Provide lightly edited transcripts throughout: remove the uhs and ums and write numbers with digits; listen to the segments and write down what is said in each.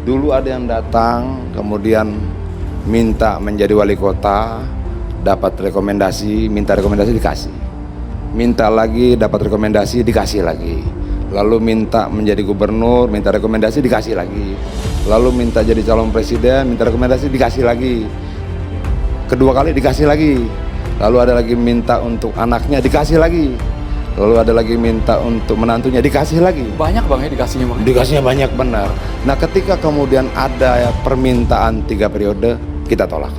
Dulu ada yang datang, kemudian minta menjadi wali kota, dapat rekomendasi, minta rekomendasi dikasih. Minta lagi, dapat rekomendasi, dikasih lagi. Lalu minta menjadi gubernur, minta rekomendasi, dikasih lagi. Lalu minta jadi calon presiden, minta rekomendasi, dikasih lagi. Kedua kali dikasih lagi. Lalu ada lagi minta untuk anaknya, dikasih lagi. Lalu ada lagi minta untuk menantunya, dikasih lagi. Banyak Bang ya dikasihnya Bang? Dikasihnya banyak benar. Nah ketika kemudian ada permintaan 3 periode, kita tolak.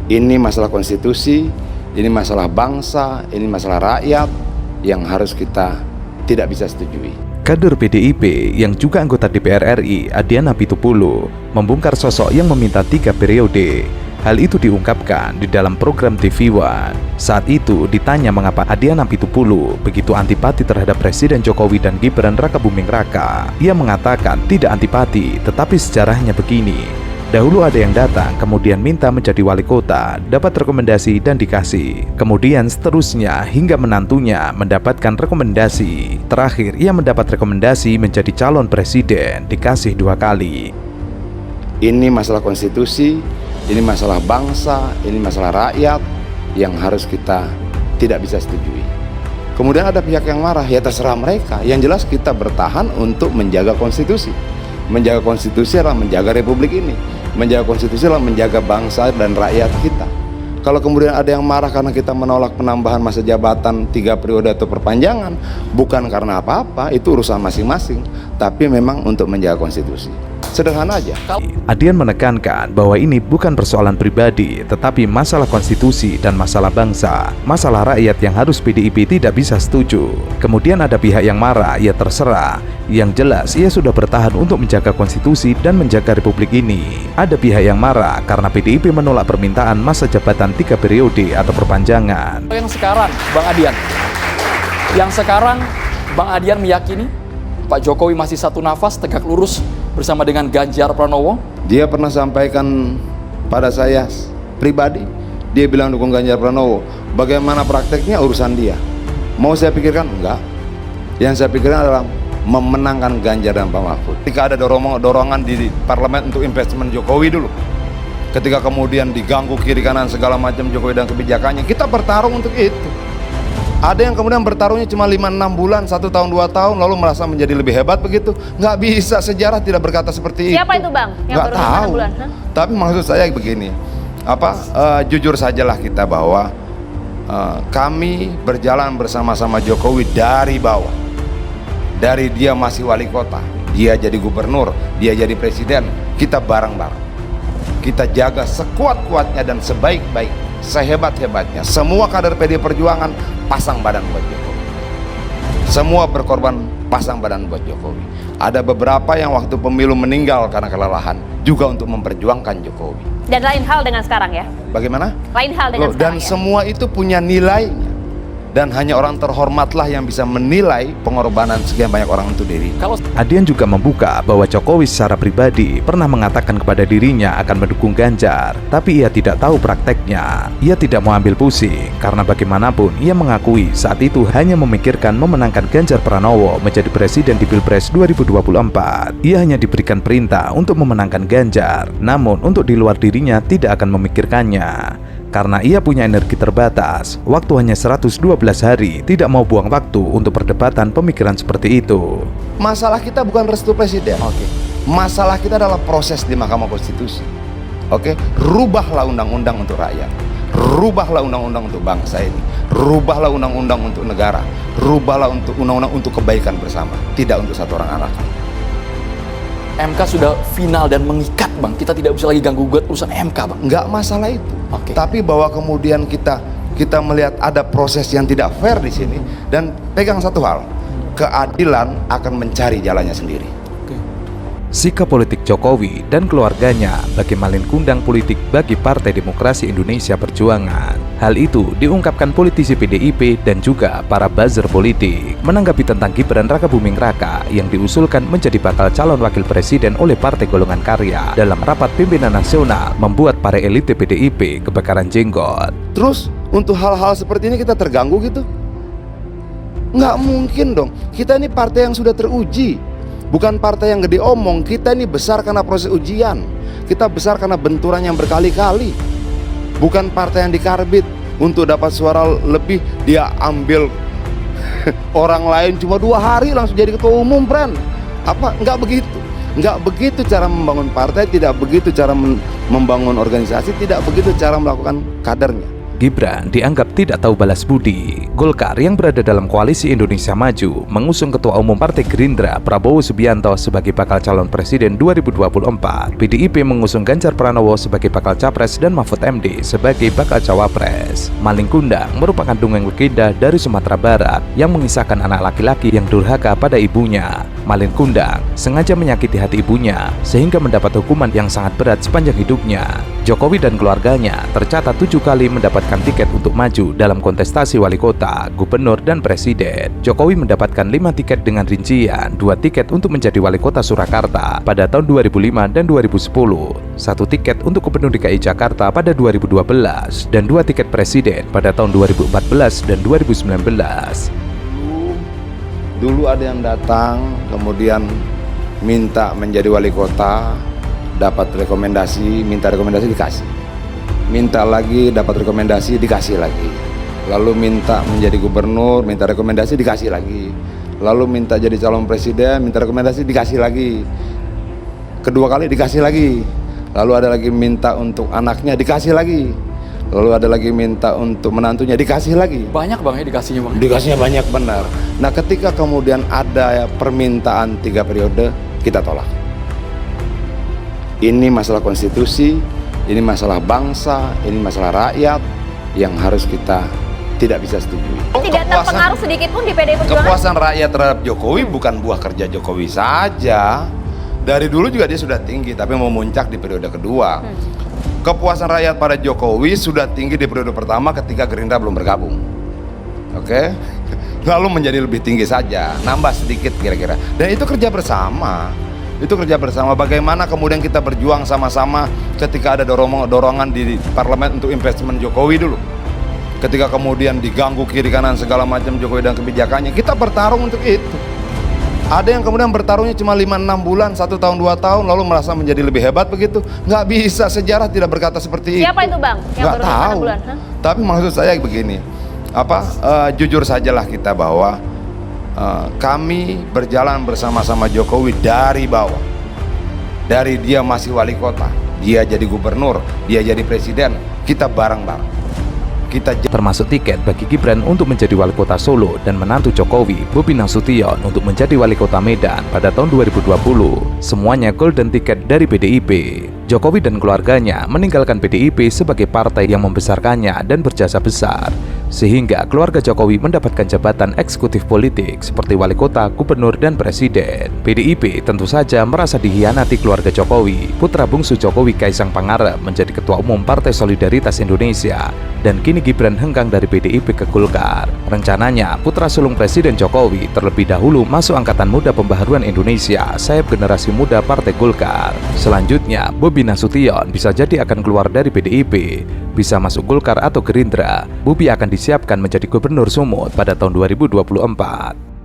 Ini masalah konstitusi, ini masalah bangsa, ini masalah rakyat yang harus kita tidak bisa setujui. Kader PDIP yang juga anggota DPR RI, Adiana Pitupulu, membongkar sosok yang meminta 3 periode. Hal itu diungkapkan di dalam program TV One. Saat itu ditanya mengapa Adiana Pitupulu begitu antipati terhadap Presiden Jokowi dan Gibran Rakabuming Raka. Ia mengatakan tidak antipati, tetapi sejarahnya begini. Dahulu ada yang datang, kemudian minta menjadi wali kota, dapat rekomendasi dan dikasih. Kemudian seterusnya hingga menantunya mendapatkan rekomendasi. Terakhir ia mendapat rekomendasi menjadi calon presiden, dikasih 2 kali. Ini masalah konstitusi, ini masalah bangsa, ini masalah rakyat yang harus kita tidak bisa setujui. Kemudian ada pihak yang marah, ya terserah mereka. Yang jelas kita bertahan untuk menjaga konstitusi. Menjaga konstitusi adalah menjaga republik ini. Menjaga konstitusi adalah menjaga bangsa dan rakyat kita. Kalau kemudian ada yang marah karena kita menolak penambahan masa jabatan 3 periode atau perpanjangan, bukan karena apa-apa, itu urusan masing-masing, tapi memang untuk menjaga konstitusi. Sederhana aja. Adian menekankan bahwa ini bukan persoalan pribadi, tetapi masalah konstitusi dan masalah bangsa, masalah rakyat yang harus PDIP tidak bisa setuju. Kemudian ada pihak yang marah, ya terserah. Yang jelas ia sudah bertahan untuk menjaga konstitusi dan menjaga republik ini. Ada pihak yang marah karena PDIP menolak permintaan masa jabatan 3 periode atau perpanjangan. Yang sekarang Bang Adian meyakini Pak Jokowi masih satu nafas tegak lurus bersama dengan Ganjar Pranowo. Dia pernah sampaikan pada saya pribadi, dia bilang dukung Ganjar Pranowo. Bagaimana prakteknya urusan dia. Mau saya pikirkan? Enggak. Yang saya pikirkan adalah memenangkan Ganjar dan Pak Mahfud. Ketika ada dorongan di parlemen untuk investment Jokowi dulu, ketika kemudian diganggu kiri kanan segala macam Jokowi dan kebijakannya, kita bertarung untuk itu. Ada yang kemudian bertarungnya cuma 5-6 bulan, 1 tahun 2 tahun, lalu merasa menjadi lebih hebat begitu. Nggak bisa, sejarah tidak berkata seperti itu. Siapa itu Bang? Yang nggak baru tahu. 5 bulan? Tapi maksud saya begini, jujur sajalah kita bahwa kami berjalan bersama-sama Jokowi dari bawah. Dari dia masih wali kota, dia jadi gubernur, dia jadi presiden, kita bareng-bareng. Kita jaga sekuat-kuatnya dan sebaik-baik, sehebat-hebatnya. Semua kader PD Perjuangan pasang badan buat Jokowi. Semua berkorban pasang badan buat Jokowi. Ada beberapa yang waktu pemilu meninggal karena kelelahan, juga untuk memperjuangkan Jokowi. Dan lain hal dengan sekarang ya? Bagaimana? Lain hal dengan Dan sekarang ya? semua itu punya nilainya. Dan hanya orang terhormatlah yang bisa menilai pengorbanan sekian banyak orang untuk diri. Adian juga membuka bahwa Jokowi secara pribadi pernah mengatakan kepada dirinya akan mendukung Ganjar, tapi ia tidak tahu prakteknya. Ia tidak mau ambil pusing, karena bagaimanapun ia mengakui saat itu hanya memikirkan memenangkan Ganjar Pranowo menjadi presiden di Pilpres 2024. Ia hanya diberikan perintah untuk memenangkan Ganjar, namun untuk di luar dirinya tidak akan memikirkannya. Karena ia punya energi terbatas, waktu hanya 112 hari, tidak mau buang waktu untuk perdebatan pemikiran seperti itu. Masalah kita bukan restu presiden. Masalah kita adalah proses di Mahkamah Konstitusi. Rubahlah undang-undang untuk rakyat. Rubahlah undang-undang untuk bangsa ini. Rubahlah undang-undang untuk negara. Rubahlah untuk undang-undang untuk kebaikan bersama, tidak untuk satu orang anak. MK sudah final dan mengikat Bang. Kita tidak bisa lagi ganggu-gugat urusan MK Bang. Nggak masalah itu. Tapi bahwa kemudian kita melihat ada proses yang tidak fair di sini, dan pegang satu hal, keadilan akan mencari jalannya sendiri. Sikap politik Jokowi dan keluarganya bagi malin kundang politik bagi Partai Demokrasi Indonesia Perjuangan. Hal itu diungkapkan politisi PDIP dan juga para buzzer politik menanggapi tentang Gibran Rakabuming Raka yang diusulkan menjadi bakal calon wakil presiden oleh Partai Golongan Karya dalam rapat pimpinan nasional membuat para elit PDIP kebakaran jenggot. Terus untuk hal-hal seperti ini kita terganggu gitu? Nggak mungkin dong. Kita ini partai yang sudah teruji. Bukan partai yang gede omong. Kita ini besar karena proses ujian. Kita besar karena benturan yang berkali-kali. Bukan partai yang dikarbit untuk dapat suara lebih. Dia ambil orang lain cuma 2 hari langsung jadi ketua umum, friend. Apa? Enggak begitu. Enggak begitu cara membangun partai, tidak begitu cara membangun organisasi, tidak begitu cara melakukan kadernya. Gibran dianggap tidak tahu balas budi. Golkar yang berada dalam koalisi Indonesia Maju mengusung Ketua Umum Partai Gerindra Prabowo Subianto sebagai bakal calon presiden 2024. PDIP mengusung Ganjar Pranowo sebagai bakal capres dan Mahfud MD sebagai bakal cawapres. Maling Kundang merupakan dongeng legenda dari Sumatera Barat yang mengisahkan anak laki-laki yang durhaka pada ibunya. Maling Kundang sengaja menyakiti hati ibunya sehingga mendapat hukuman yang sangat berat sepanjang hidupnya. Jokowi dan keluarganya tercatat 7 kali mendapatkan tiket untuk maju dalam kontestasi wali kota, gubernur, dan presiden. Jokowi mendapatkan 5 tiket dengan rincian 2 tiket untuk menjadi wali kota Surakarta pada tahun 2005 dan 2010, 1 tiket untuk gubernur DKI Jakarta pada 2012, dan 2 tiket presiden pada tahun 2014 dan 2019. Dulu ada yang datang kemudian minta menjadi wali kota, dapat rekomendasi, minta rekomendasi dikasih, minta lagi dapat rekomendasi dikasih lagi, lalu minta menjadi gubernur, minta rekomendasi dikasih lagi, lalu minta jadi calon presiden, minta rekomendasi dikasih lagi, kedua kali dikasih lagi, lalu ada lagi minta untuk anaknya dikasih lagi, lalu ada lagi minta untuk menantunya dikasih lagi. Banyak bang ya dikasihnya bang. Dikasihnya banyak, benar. Nah, ketika kemudian ada permintaan 3 periode, kita tolak. Ini masalah konstitusi, ini masalah bangsa, ini masalah rakyat yang harus kita tidak bisa setujui. Tidak terpengaruh sedikit pun di PDI Perjuangan? Kepuasan rakyat terhadap Jokowi bukan buah kerja Jokowi saja. Dari dulu juga dia sudah tinggi, tapi mau muncak di periode kedua. Kepuasan rakyat pada Jokowi sudah tinggi di periode pertama ketika Gerindra belum bergabung. Oke? Lalu menjadi lebih tinggi saja, nambah sedikit kira-kira. Dan itu kerja bersama. Itu kerja bersama. Bagaimana kemudian kita berjuang sama-sama ketika ada dorongan di parlemen untuk investment Jokowi dulu. Ketika kemudian diganggu kiri kanan segala macam Jokowi dan kebijakannya, kita bertarung untuk itu. Ada yang kemudian bertarungnya cuma 5-6 bulan, 1 tahun 2 tahun, lalu merasa menjadi lebih hebat begitu. Nggak bisa, sejarah tidak berkata seperti itu. Siapa itu bang? Yang Nggak baru 5 tahu. bulan? Tapi maksud saya begini, jujur sajalah kita bahwa kami berjalan bersama-sama Jokowi dari bawah. Dari dia masih wali kota, dia jadi gubernur, dia jadi presiden, kita bareng-bareng. Termasuk tiket bagi Gibran untuk menjadi wali kota Solo dan menantu Jokowi, Bobi Nasution, untuk menjadi wali kota Medan pada tahun 2020. Semuanya golden ticket dari PDIP. Jokowi dan keluarganya meninggalkan PDIP sebagai partai yang membesarkannya dan berjasa besar, sehingga keluarga Jokowi mendapatkan jabatan eksekutif politik seperti wali kota, gubernur, dan presiden. PDIP tentu saja merasa dihianati keluarga Jokowi. Putra bungsu Jokowi, Kaisang Pangarep, menjadi ketua umum Partai Solidaritas Indonesia, dan kini Gibran hengkang dari PDIP ke Golkar. Rencananya, putra sulung Presiden Jokowi terlebih dahulu masuk Angkatan Muda Pembaharuan Indonesia, sayap generasi muda Partai Golkar. Selanjutnya, Bobi Nasution bisa jadi akan keluar dari PDIP, bisa masuk Golkar atau Gerindra. Bobi akan disiapkan menjadi gubernur Sumut pada tahun 2024.